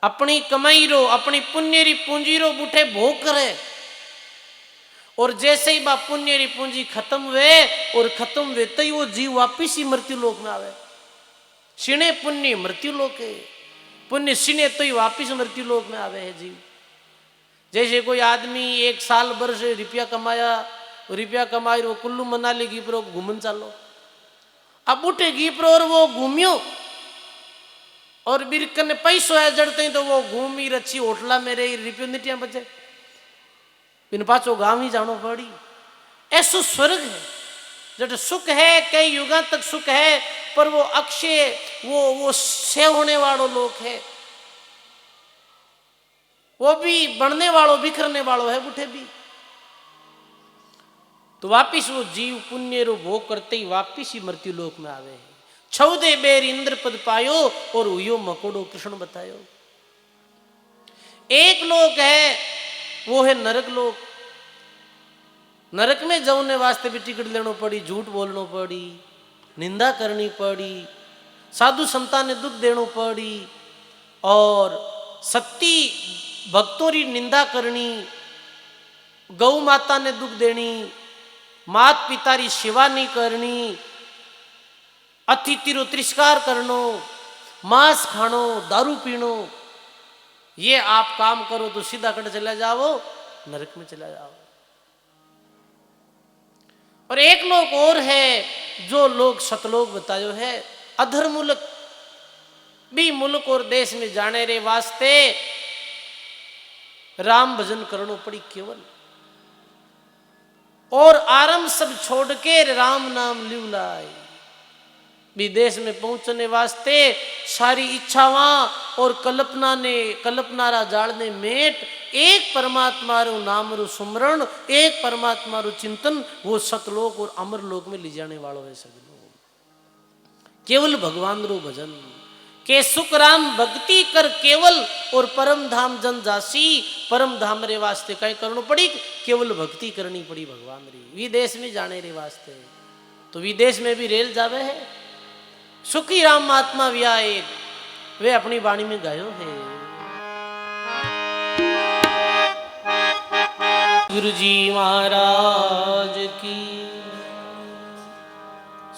अपनी कमाई रो अपनी पुण्य री पूंजी रो बूठे भोग करे, और जैसे ही बा पुण्य री पूंजी खत्म हुए और खत्म हुए तो ही वो जीव वापिस ही मृत्यु लोक में आवे। सिणे पुण्य मृत्यु लोक है, पुण्य सिणे तो ही वापिस मृत्यु लोक में आवे है जीव। जैसे कोई आदमी 1 साल भर से रुपया कमाई रो कुल्लू मनाली की पर घूमन चालो, अब उठे घी पर और वो घूमियो और बिरकन ने पैसो है जड़ते तो वो घूमी रची होटला में रही रुपये निटिया बचे, बिन पाचो गांव ही जानो पड़ी। ऐसो स्वर्ग है जट सुख है, कई युगा तक सुख है, पर वो अक्षय वो सेव होने वालो लोक है, वो भी बढ़ने वालो बिखरने वालो है बुढ़े भी। तो वापिस वो जीव पुण्य रो भोग करते ही वापिस ही मृत्यु लोक में आवे है। 14 बेर इंद्र पद पायो और हुयो मकोड़ो कृष्ण बतायो। एक लोक है वो है नरक लोक। नरक में जाने वास्ते भी टिकट लेना पड़ी, झूठ बोलना पड़ी, निंदा करनी पड़ी, साधु संतान ने दुख देना पड़ी, और सत्ती भक्तों की निंदा करनी, गौ माता ने दुख देनी, मात पिता री सेवा नहीं करनी, अतिथि रो तिरस्कार करनो, मांस खानो, दारू पीनो, ये आप काम करो तो सीधा कट चला जाओ नरक में चला जाओ। और एक लोक और है जो लोग सतलोक बतायो है, अधर मुल्क भी मुल्क और देश में जाने रे वास्ते राम भजन करनो पड़ी केवल। और आरंभ सब छोड़ के राम नाम लिवलाए। विदेश में पहुंचने वास्ते सारी इच्छावां और कल्पना रा जाल ने मेट एक परमात्मा रो नाम रो सुमरण, एक परमात्मा रो चिंतन, वो सतलोक और अमरलोक में ले जाने वालों है सब लोग। केवल भगवान रो भजन के सुख राम भक्ति कर केवल, और परम धाम जन जासी। परम धाम रे वास्ते कई करनो पड़ी, केवल भक्ति करनी पड़ी भगवान री। विदेश में जाने रे वास्ते तो विदेश में भी रेल जावे है। सुखी राम महात्मा व्याए वे अपनी वाणी में गायो है। गुरु जी महाराज की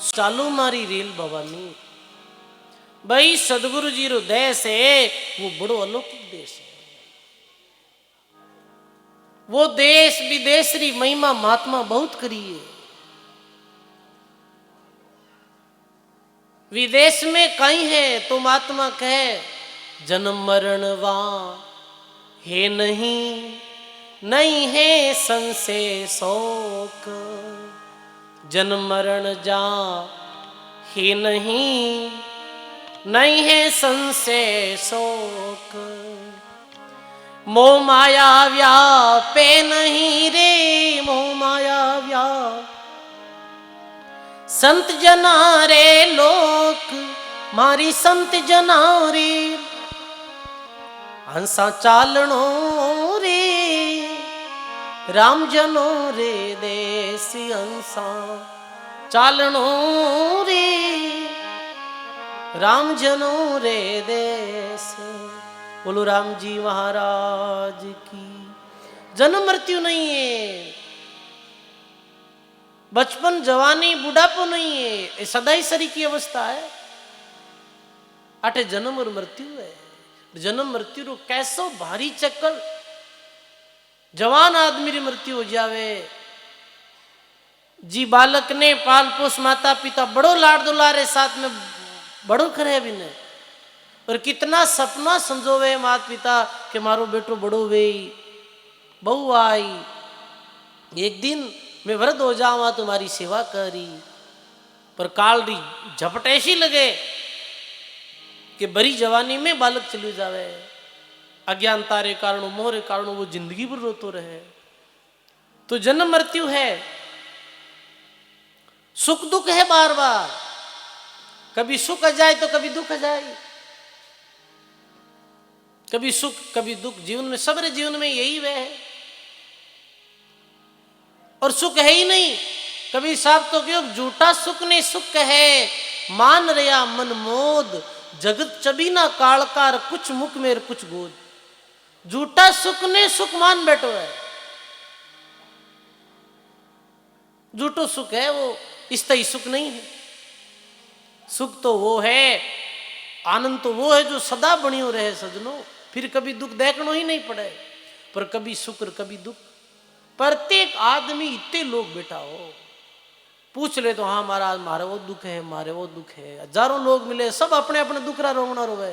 चालू मारी रेल भवानी। भाई सदगुरु जी रो देश है, वो बड़ो अलौकिक देश है। वो देश विदेश री महिमा महात्मा बहुत करी है। विदेश में कहीं है तो महात्मा कहे जन्म मरण वहां है नहीं, नहीं है संशय शोक। जन्म मरण जा है नहीं, नहीं है संशय शोक। मोह माया व्यापे नहीं रे, मोह माया व्याप संत जना रे लोक मारी संत जना रे। हंसा चालनो रे राम जनो रे देश, हंसा चालनो रे राम जनो रे देश। बोलो राम जी महाराज की। जन्म मृत्यु नहीं है, बचपन जवानी बुढ़ापो नहीं है, ये सदाई सरी की अवस्था है। अटे जन्म और मृत्यु है। जन्म मृत्यु रो कैसो भारी चक्कर। जवान आदमी री मृत्यु हो जावे जी, बालक ने पाल पोस माता पिता बड़ो लाड दुलारे साथ में बड़ो करे भी ने, और कितना सपना संजोवे माता पिता के मारो बेटो बड़ो वे बहु आई, एक दिन मैं वृद्ध हो जावा तुम्हारी सेवा करी। पर काल री झपट ऐसी लगे कि बड़ी जवानी में बालक चली जावे। अज्ञानता रे कारण मोह रे कारण वो जिंदगी भर रोतो रहे। तो जन्म मृत्यु है, सुख दुख है बार बार। कभी सुख आ जाए तो कभी दुख आ जाए, कभी सुख कभी दुख। जीवन में सबरे जीवन में यही वह है। और सुख है ही नहीं। कभी साहब तो क्यों झूठा सुख ने सुख है, मान रया मन मोद। जगत चबीना कालकार कुछ मुख मेर कुछ गोद। झूठा सुख ने सुख मान बैठो है। झूठो सुख है वो, स्थायी सुख नहीं है। सुख तो वो है, आनंद तो वो है जो सदा बनियो रहे सजनो। फिर कभी दुख देखनो ही नहीं पड़े। पर कभी सुख और कभी दुख। प्रत्येक आदमी इतने लोग बैठा हो, पूछ ले तो हाँ महाराज मारे वो दुख है, मारे वो दुख है। हजारों लोग मिले, सब अपने अपने दुख रा रोना रोवे।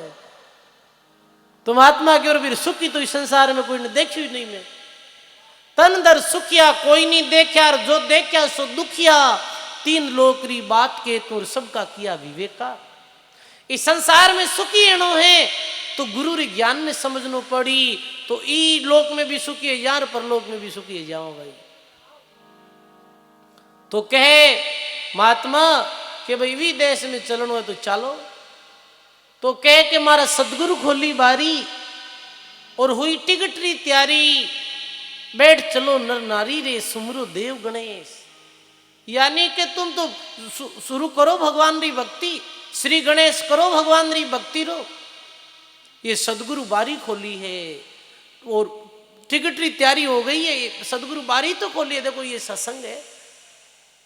तो महात्मा की और फिर सुख की तो इस संसार में कोई ने देखी ही नहीं। मैं तन दर सुखिया कोई नहीं देखा, जो देखा सो दुखिया। तीन लोक री बात के तो सबका किया विवेका। इस संसार में सुखी एनो है तो गुरु री ज्ञान ने समझनो पड़ी। तो ई लोक में भी सुखी है यार, पर लोक में भी सुखी है जाओ भाई। तो कहे महात्मा के भाई भी देश में चलनो है तो चालो। तो कहे कि मारा सदगुरु खोली बारी और हुई टिकट री तैयारी। बैठ चलो नर नारी रे सुमरो देव गणेश। यानी कि तुम तो शुरू करो भगवान री भक्ति। श्री गणेश करो भगवान री भक्ति रो। ये सदगुरु बारी खोली है और टिकट री तैयारी हो गई है। सदगुरु बारी तो खोली है। देखो ये सत्संग है,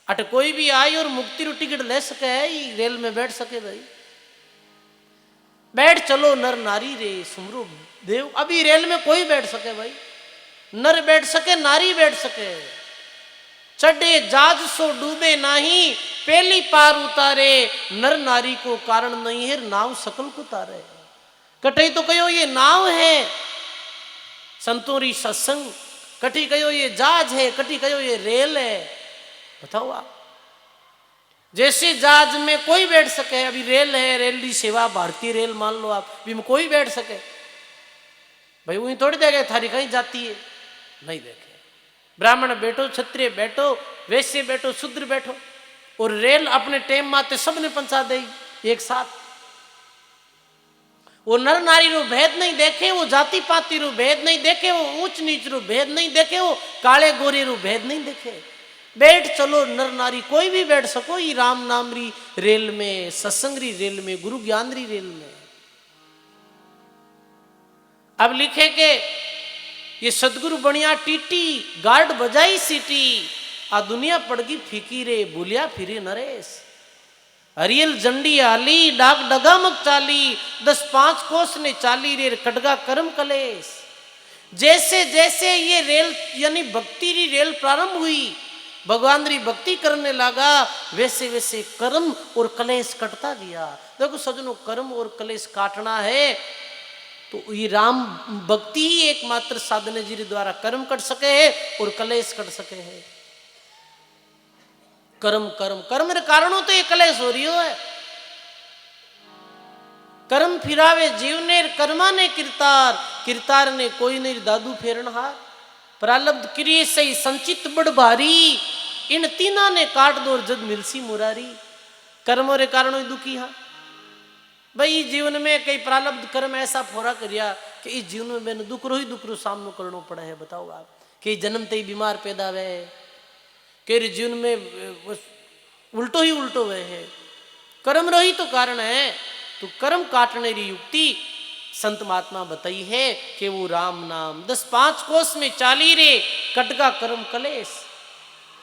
अट कोई भी आई और मुक्ति रो टिकट ले सके है, रेल में बैठ सके भाई। बैठ चलो नर नारी रे सुमरो देव। अभी रेल में कोई बैठ सके भाई, नर बैठ सके नारी बैठ सके। चढ़े जाज सो डूबे नाही, पहली पार उतारे, नर नारी को कारण नहीं है, नाव सकल को तारे। कठई तो कहो ये नाव है संतोरी सत्संग, कठी कहो ये जहाज है, कठी कहो ये रेल है। बताओ आप, जैसे जहाज में कोई बैठ सके, अभी रेल है, रेल की सेवा भारतीय रेल मान लो आप, भी में कोई बैठ सके भाई, वही थोड़ी देखे थारी कहीं जाती है, नहीं देखे। ब्राह्मण बैठो, क्षत्रिय बैठो, वैश्य बैठो, शूद्र बैठो, और रेल अपने टेम माते सबने पहुंचा दे एक साथ। वो नर नारी रू भेद नहीं देखे, वो जाति पाति रू भेद नहीं देखे, वो ऊंच नीच रू भेद नहीं देखे, वो काले गोरे रू भेद नहीं देखे। बैठ चलो नर नारी कोई भी बैठ सको ये राम नाम री रेल में, सत्संग री रेल में, गुरु ज्ञान री रेल में। अब लिखे के ये सदगुरु बनिया टीटी, गार्ड बजाई सीटी, आ दुनिया पड़गी फीकी रे, भूलिया फिरे नरेश। हरियल जंडी आली, डाक डगामक चाली, 10-5 कोस ने चाली रे, कटगा कर्म कलेश। जैसे जैसे ये रेल यानी भक्ति री रेल प्रारंभ हुई, भगवान री भक्ति करने लगा, वैसे वैसे कर्म और कलेश कटता गया। देखो सजनों, कर्म और कलेश काटना है तो ये राम भक्ति ही एकमात्र साधन है, जिसके द्वारा कर्म कट सके है और कलेश कट सके है। कर्म कर्म कर्म रे कारणों तो ये कलेश हो रही है। कर्म फिरावे जीव ने, कर्मा ने किरतार, किरतार ने कोई नहीं दादू फेरनहार। प्रारब्ध क्रिय सही संचित बड़ भारी, इन तीना ने काट दो जद मिलसी मुरारी। कर्मों रे कारणों ही दुखी हा भाई। जीवन में कई प्रारब्ध कर्म ऐसा फोरा करिया कि इस जीवन में मैंने दुख रो सामनो करना पड़ा है। बताओ आप, कि जन्मते ही बीमार पैदा हुए, के जीवन में उल्टो ही उल्टो हुए है। कर्म रो ही तो कारण है। तो कर्म काटने की युक्ति संत महात्मा बताई है कि वो राम नाम 10-5 कोस में चाली रे, कटका कर्म कलेश।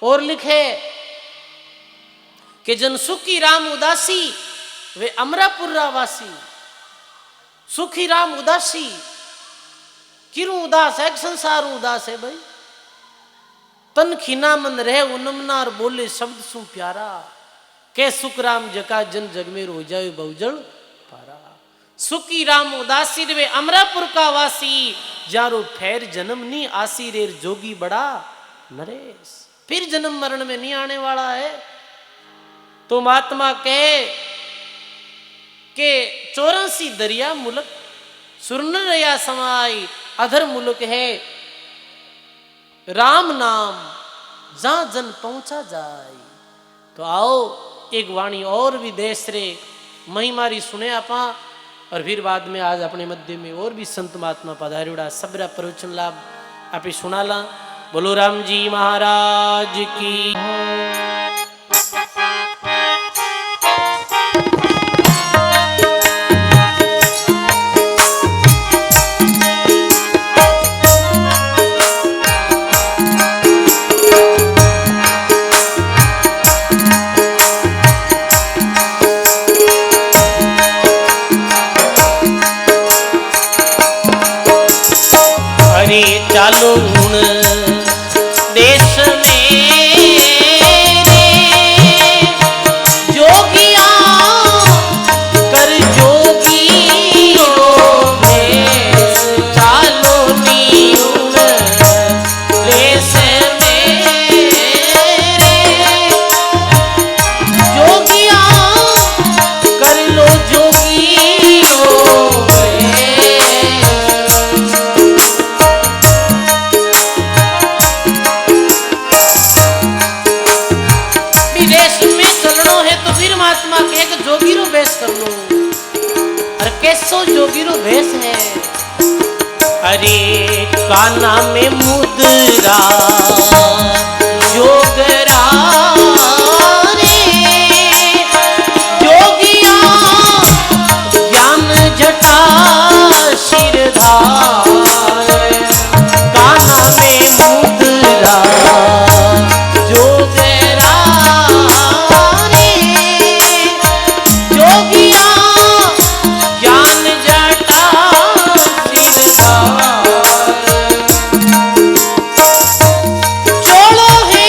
और लिखे कि जन सुखी राम उदासी, वे अमरापुर वासी। सुखी राम उदासी, किरू उदास है, संसार उदास है भाई। तन खीना मन रहे उनमनार, बोले शब्द सु प्यारा, के सुख राम जका जन जग में रो जाए बहुजल पारा। सुखी राम उदासी रे अमरापुर का वासी, जारो फेर जन्म नी आसी रे, जोगी बड़ा नरेश। फिर जन्म मरण में नहीं आने वाला है। तो महात्मा कहे के 84 दरिया मुलक, सुरन रया समाई, अधर मुलक है राम नाम, जहां जन पहुंचा जाए। तो आओ एक वाणी और भी देश रे महिमारी सुने आपा, और फिर बाद में आज अपने मध्य में और भी संत महात्मा पधारियोड़ा, सबरा प्रवचन लाभ आप सुनाला। बोलो राम जी महाराज की। चालो हुण देश में जोगिया कर जोगियों में, चालो नीउन देश में जोगिया कर लो जोगियों में। जोगीरो भेष कर लो। अरे कैसो जोगीरो भेष है? अरे काना में मुद्रा जोगरा रे, जोगिया ज्ञान जटा शिरधार। काना में मुद्रा जोगरा रे, जोगिया ज्ञान जटा सिरदार। चोलो है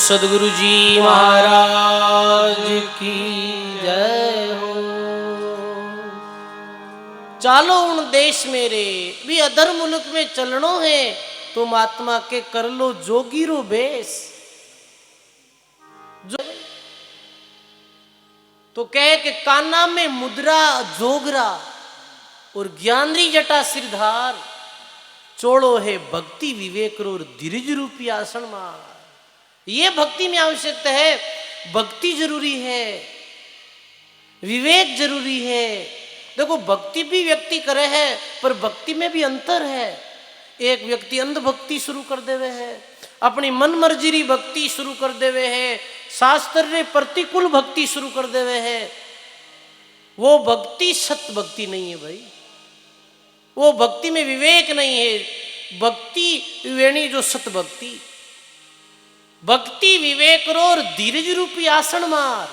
सदगुरु जी महाराज की जय हो। चालो उन देश मेरे भी अधर मुल्क में चलनो है, तुम आत्मा के कर लो जोगीरो बेस। जो तो कहे कि काना में मुद्रा जोगरा और ज्ञानरी जटा सिरधार, चोड़ो है भक्ति विवेक और धीरज रूपी आसन मार। ये भक्ति में आवश्यकता है, भक्ति जरूरी है, विवेक जरूरी है। देखो भक्ति भी व्यक्ति करे है, पर भक्ति में भी अंतर है। एक व्यक्ति अंध भक्ति शुरू कर देवे है, अपनी मन मर्जी भक्ति शुरू कर देवे है, शास्त्र रे प्रतिकूल भक्ति शुरू कर देवे है। वो भक्ति सत्य भक्ति नहीं है भाई, वो भक्ति में विवेक नहीं है। भक्ति वेणी जो सत भक्ति, भक्ति विवेक और धीरज रूपी आसन मार।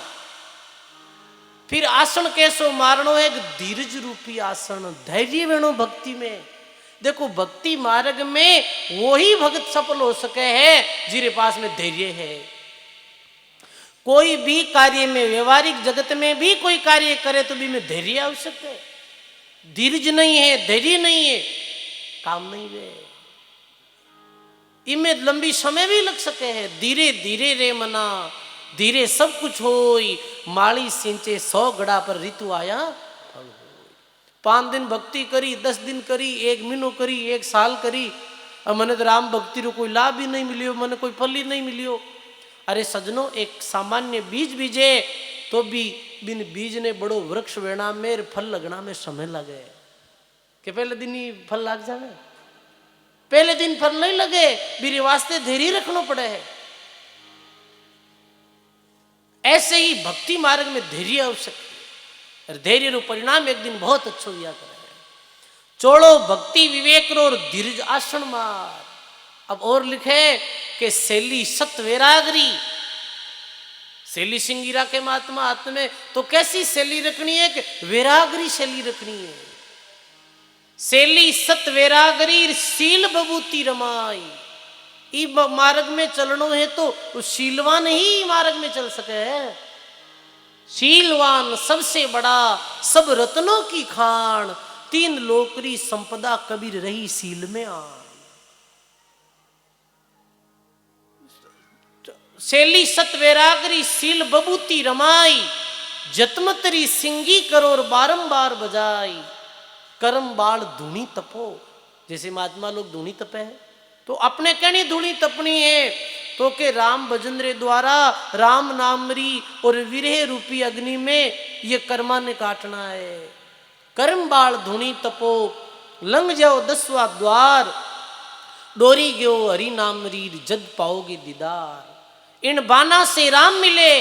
फिर आसन कैसो मारनो है, धीरज रूपी आसन, धैर्य वेणो भक्ति में। देखो भक्ति मार्ग में वो ही भक्त सफल हो सके है जिरे पास में धैर्य है। कोई भी कार्य में, व्यवहारिक जगत में भी कोई कार्य करे तो भी में धैर्य आवश्यक है। धीरज नहीं है, धैर्य नहीं है, काम नहीं वे, इनमें लंबी समय भी लग सके है। धीरे धीरे रे मना, धीरे सब कुछ होई, माली सिंचे 100 गड़ा पर ऋतु आया फल होई। 5 दिन भक्ति करी, 10 दिन करी, 1 महीनो करी, 1 साल करी, अब मैंने तो राम भक्ति रो कोई लाभ भी नहीं मिलियो, मैंने कोई फल ही नहीं मिलियो। अरे सजनो, एक सामान्य बीज बीजे तो भी बिन बीज ने बड़ो वृक्ष वेणा में फल लगना में समय लगे। कि पहले दिन ही फल लग जावे, पहले दिन फल नहीं लगे, मेरे वास्ते धैर्य रखना पड़े है। ऐसे ही भक्ति मार्ग में धैर्य आवश्यक है, और धैर्य रो परिणाम एक दिन बहुत अच्छो दिया करे। चोड़ो भक्ति विवेक और धीरज आसन मार। अब और लिखे कि शैली सत वैरागरी, शैली सिंगिरा के महात्मा हाथ में, तो कैसी शैली रखनी है कि वैरागरी शैली रखनी है। शैली सत वैरागरी शील बबूती रमाई। ई मार्ग में चलनो है तो शीलवान ही मार्ग में चल सके है। शीलवान सबसे बड़ा, सब रत्नों की खान, 3 लोकरी संपदा कबीर रही शील में आन। शैली सत वैरागरी शील बबूती रमाई, जतमतरी सिंगी करोर बारंबार बजाई। कर्म बाल धुनी तपो, जैसे महात्मा लोग धुनी तपे है, तो अपने कहनी धुनी तपनी है तो के राम भजन रे द्वारा राम नामरी और विरह रूपी अग्नि में ये कर्मा ने काटना है। कर्म बाल धुनी तपो, लंघ जाओ 10वां द्वार, डोरी गयो हरि नामरी जद पाओगे दीदार। इन बाना से राम मिले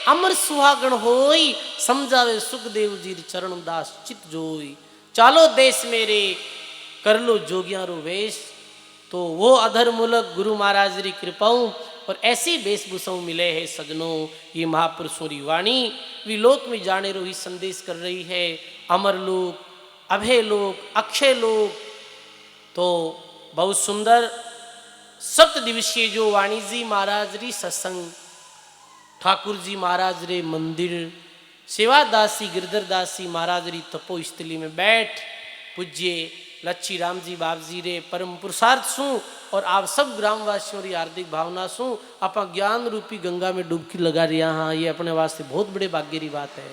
अमर सुहागण होई, समझावे सुखदेव जी चरण दास चित जोई। चालो देश मेरे कर लो जोगियारो वेश, तो वो अधर मुलक गुरु महाराज री कृपाऊं और ऐसी वेशभूषाओं मिले है सजनों। ये महापुरुषों री वाणी विलोक में जाने रो ही संदेश कर रही है। अमर लोक, अभय लोक, अक्षय लोक, तो बहुत सुंदर 7 दिवसीय जो वाणी जी महाराज री सत्संग, ठाकुर जी महाराज रे मंदिर, सेवादासी गिरधरदासी महाराज री तपो स्थली में बैठ पूज्य लच्छी राम जी बाप जी रे परम पुरुषार्थ सु और आप सब ग्रामवासियों री हार्दिक भावना सु आप ज्ञान रूपी गंगा में डुबकी लगा रही। हाँ, ये अपने वास्ते बहुत बड़े भाग्य री बात है।